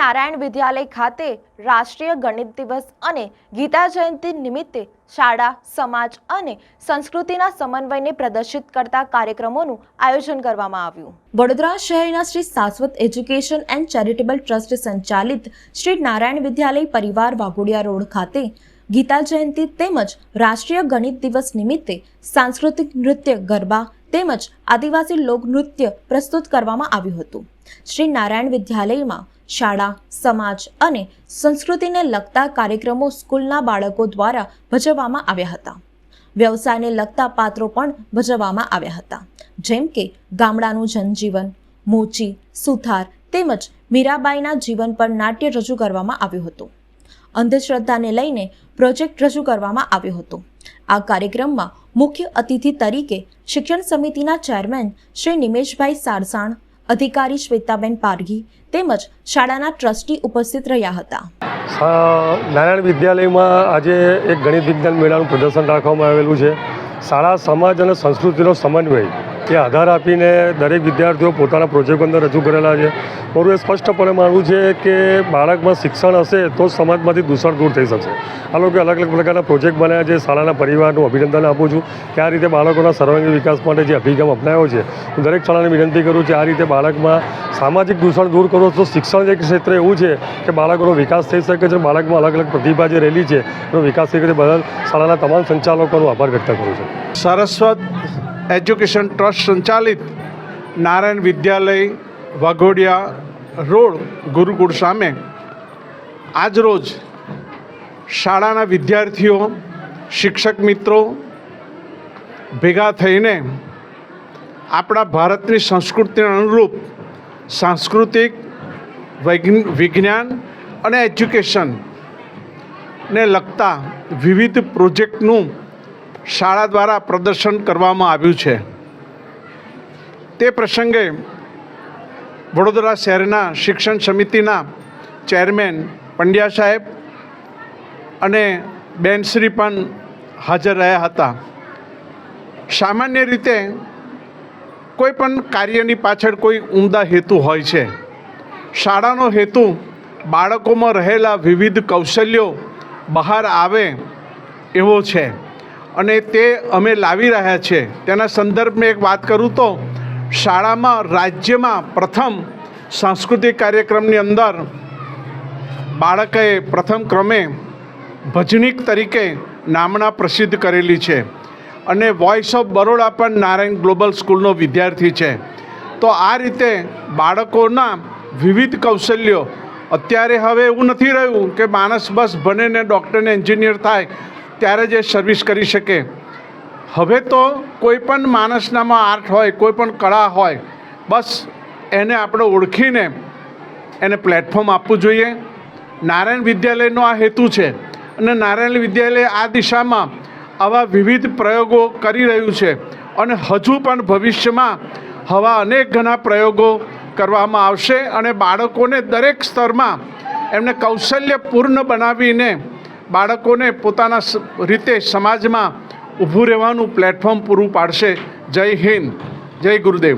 નારાયણ વિદ્યાલય ખાતે રાષ્ટ્રીય ગણિત દિવસ અને ગીતા જયંતિ નિમિત્તે શાળા, સમાજ અને સંસ્કૃતિના સમન્વયને પ્રદર્શિત કરતા કાર્યક્રમોનું આયોજન કરવામાં આવ્યું। વડોદરા શહેરના શ્રી શાશ્વત એજ્યુકેશન એન્ડ ચેરિટેબલ ટ્રસ્ટ સંચાલિત શ્રી નારાયણ વિદ્યાલય પરિવાર વાઘોડિયા રોડ ખાતે ગીતા જયંતિ તેમજ રાષ્ટ્રીય ગણિત દિવસ નિમિત્તે સાંસ્કૃતિક નૃત્ય, ગરબા તેમજ આદિવાસી લોકનૃત્ય પ્રસ્તુત કરવામાં આવ્યું હતું। શ્રી નારાયણ વિદ્યાલયમાં શાળા, સમાજ અને સંસ્કૃતિને લગતા કાર્યક્રમો સ્કૂલના બાળકો દ્વારા ભજવવામાં આવ્યા હતા। વ્યવસાયને લગતા પાત્રો પણ ભજવવામાં આવ્યા હતા, જેમ કે ગામડાનું જનજીવન, મોચી, સુથાર તેમજ મીરાબાઈના જીવન પર નાટ્ય રજૂ કરવામાં આવ્યું હતું। અંધશ્રદ્ધાને લઈને પ્રોજેક્ટ રજૂ કરવામાં આવ્યો હતો। આ કાર્યક્રમમાં મુખ્ય અતિથિ તરીકે શિક્ષણ સમિતિના ચેરમેન શ્રી નિમેશભાઈ સારસાણ, અધિકારી શ્વેતાબેન પારઘી તેમજ શાળાના ટ્રસ્ટી ઉપસ્થિત રહ્યા હતા। નારાયણ વિદ્યાલયમાં આજે એક ગણિત વિજ્ઞાન મેળાનું પ્રદર્શન રાખવામાં આવેલું છે। શાળા, સમાજ અને સંસ્કૃતિનો સમન્વય એ આધાર આપીને દરેક વિદ્યાર્થીઓ પોતાના પ્રોજેક્ટ અંદર રજૂ કરેલા છે। મારું એ સ્પષ્ટપણે માનવું છે કે બાળકમાં શિક્ષણ હશે તો સમાજમાંથી દૂષણ દૂર થઈ શકશે। આ લોકો અલગ અલગ પ્રકારના પ્રોજેક્ટ બનાવ્યા છે। શાળાના પરિવારનું અભિનંદન આપું છું કે આ રીતે બાળકોના સર્વાંગી વિકાસ માટે જે અભિગમ અપનાવ્યો છે, હું દરેક શાળાને વિનંતી કરું છું આ રીતે બાળકમાં સામાજિક દૂષણ દૂર કરો તો શિક્ષણ એક ક્ષેત્ર એવું છે કે બાળકોનો વિકાસ થઈ શકે છે। બાળકમાં અલગ અલગ પ્રતિભા જે રહેલી છે એનો વિકાસ થઈ શકે બદલ શાળાના તમામ સંચાલકોનો આભાર વ્યક્ત કરું છું। શાશ્વત એજ્યુકેશન ટ્રસ્ટ સંચાલિત નારાયણ વિદ્યાલય વાઘોડિયા રોડ ગુરુકુળ સામે આજરોજ શાળાના વિદ્યાર્થીઓ, શિક્ષક મિત્રો ભેગા થઈને આપણા ભારતની સંસ્કૃતિને અનુરૂપ સાંસ્કૃતિક, વિજ્ઞાન અને એજ્યુકેશનને લગતા વિવિધ પ્રોજેક્ટનું શાળા દ્વારા પ્રદર્શન કરવામાં આવ્યું છે। તે પ્રસંગે વડોદરા શહેરના શિક્ષણ સમિતિના ચેરમેન પંડ્યા સાહેબ અને બેનશ્રી પણ હાજર રહ્યા હતા। સામાન્ય રીતે કોઈ પણ કાર્યની પાછળ કોઈ ઉમદા હેતુ હોય છે। શાળાનો હેતુ બાળકોમાં રહેલા વિવિધ કૌશલ્યો બહાર આવે એવો છે અને તે અમે લાવી રહ્યા છીએ। તેના સંદર્ભમાં એક વાત કરું તો શાળામાં રાજ્યમાં પ્રથમ સાંસ્કૃતિક કાર્યક્રમની અંદર બાળકે પ્રથમ ક્રમે ભજનીક તરીકે નામના પ્રસિદ્ધ કરેલી છે અને વોઇસ ઓફ બરોડા પણ નારાયણ ગ્લોબલ સ્કૂલનો વિદ્યાર્થી છે। તો આ રીતે બાળકોના વિવિધ કૌશલ્યો, અત્યારે હવે એવું નથી રહ્યું કે માણસ બસ ભણે ને ડૉક્ટર ને એન્જિનિયર થાય ત્યારે જ સર્વિસ કરી શકે। હવે તો કોઈ પણ માણસનામાં આર્ટ હોય, કોઈ પણ કળા હોય, બસ એને આપણે ઓળખીને એને પ્લેટફોર્મ આપવું જોઈએ। નારાયણ વિદ્યાલયનો આ હેતુ છે અને નારાયણ વિદ્યાલય આ દિશામાં આવા વિવિધ પ્રયોગો કરી રહ્યું છે અને હજુ પણ ભવિષ્યમાં આવા અનેક ઘણા પ્રયોગો કરવામાં આવશે અને બાળકોને દરેક સ્તરમાં એમને કૌશલ્યપૂર્ણ બનાવીને બાળકોને પોતાના રીતે સમાજમાં ઊભું રહેવાનું પ્લેટફોર્મ પૂરું પાડશે। જય હિન્દ, જય ગુરુદેવ।